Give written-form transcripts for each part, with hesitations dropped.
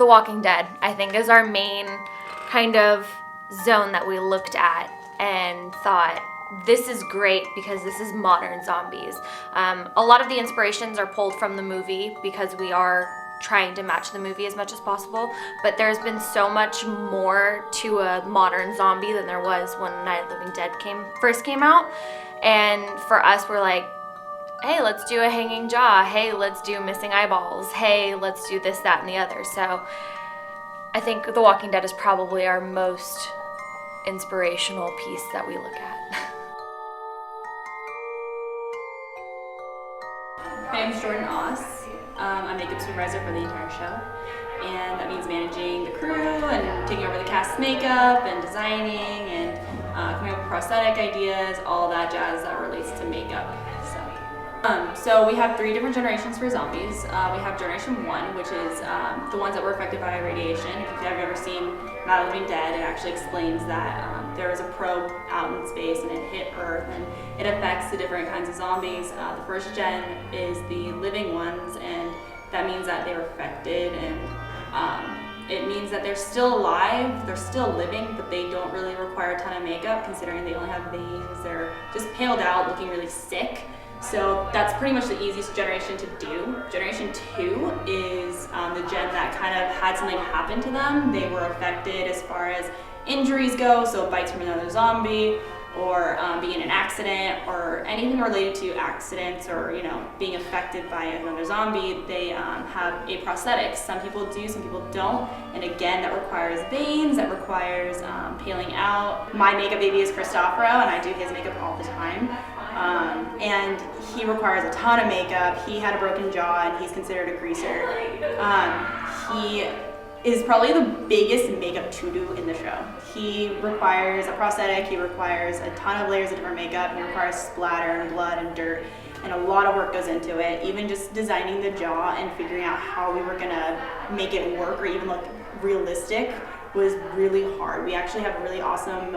The Walking Dead, I think, is our main kind of zone that we looked at and thought, this is great because this is modern zombies. A lot of the inspirations are pulled from the movie because we are trying to match the movie as much as possible, but there's been so much more to a modern zombie than there was when Night of the Living Dead first came out. And for us, we're like, hey, let's do a hanging jaw. Hey, let's do missing eyeballs. Hey, let's do this, that, and the other. So I think The Walking Dead is probably our most inspirational piece that we look at. My name is Jordan Oss. I'm makeup supervisor for the entire show, and that means managing the crew and taking over the cast's makeup and designing and coming up with prosthetic ideas, all that jazz that relates to makeup. So we have 3 different generations for zombies. We have Generation 1, which is the ones that were affected by radiation. If you've ever seen Night of the Living Dead, it actually explains that there was a probe out in space and it hit Earth and it affects the different kinds of zombies. The first gen is the living ones, and that means that they were affected, and it means that they're still alive, they're still living, but they don't really require a ton of makeup considering they only have veins. They're just paled out, looking really sick. So that's pretty much the easiest generation to do. Generation 2 is the gen that kind of had something happen to them. They were affected as far as injuries go, so bites from another zombie, or being in an accident, or anything related to accidents, or being affected by another zombie. They have a prosthetic. Some people do, some people don't, and again, that requires veins, that requires paling out. My makeup baby is Christopher, and I do his makeup all the time. And he requires a ton of makeup. He had a broken jaw and he's considered a greaser. He is probably the biggest makeup to-do in the show. He requires a prosthetic, he requires a ton of layers of different makeup, he requires splatter and blood and dirt, and a lot of work goes into it. Even just designing the jaw and figuring out how we were gonna make it work or even look realistic was really hard. We actually have a really awesome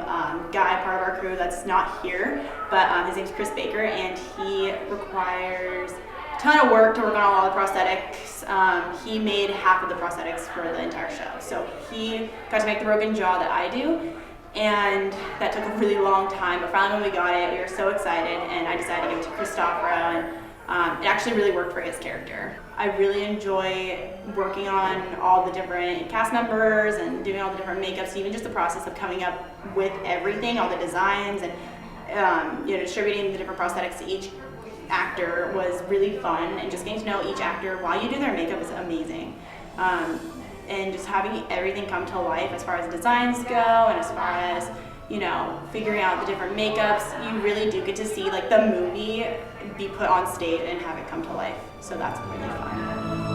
guy, part of our crew, that's not here, but his name's Chris Baker, and he requires a ton of work to work on all the prosthetics. He made half of the prosthetics for the entire show. So he got to make the broken jaw that I do, and that took a really long time, but finally when we got it, we were so excited, and I decided to give it to Christopher, and it actually really worked for his character. I really enjoy working on all the different cast members and doing all the different makeups, even just the process of coming up with everything, all the designs, and distributing the different prosthetics to each actor was really fun, and just getting to know each actor while you do their makeup is amazing. And just having everything come to life as far as designs go, and as far as figuring out the different makeups, you really do get to see like the movie be put on stage and have it come to life. So that's really fun.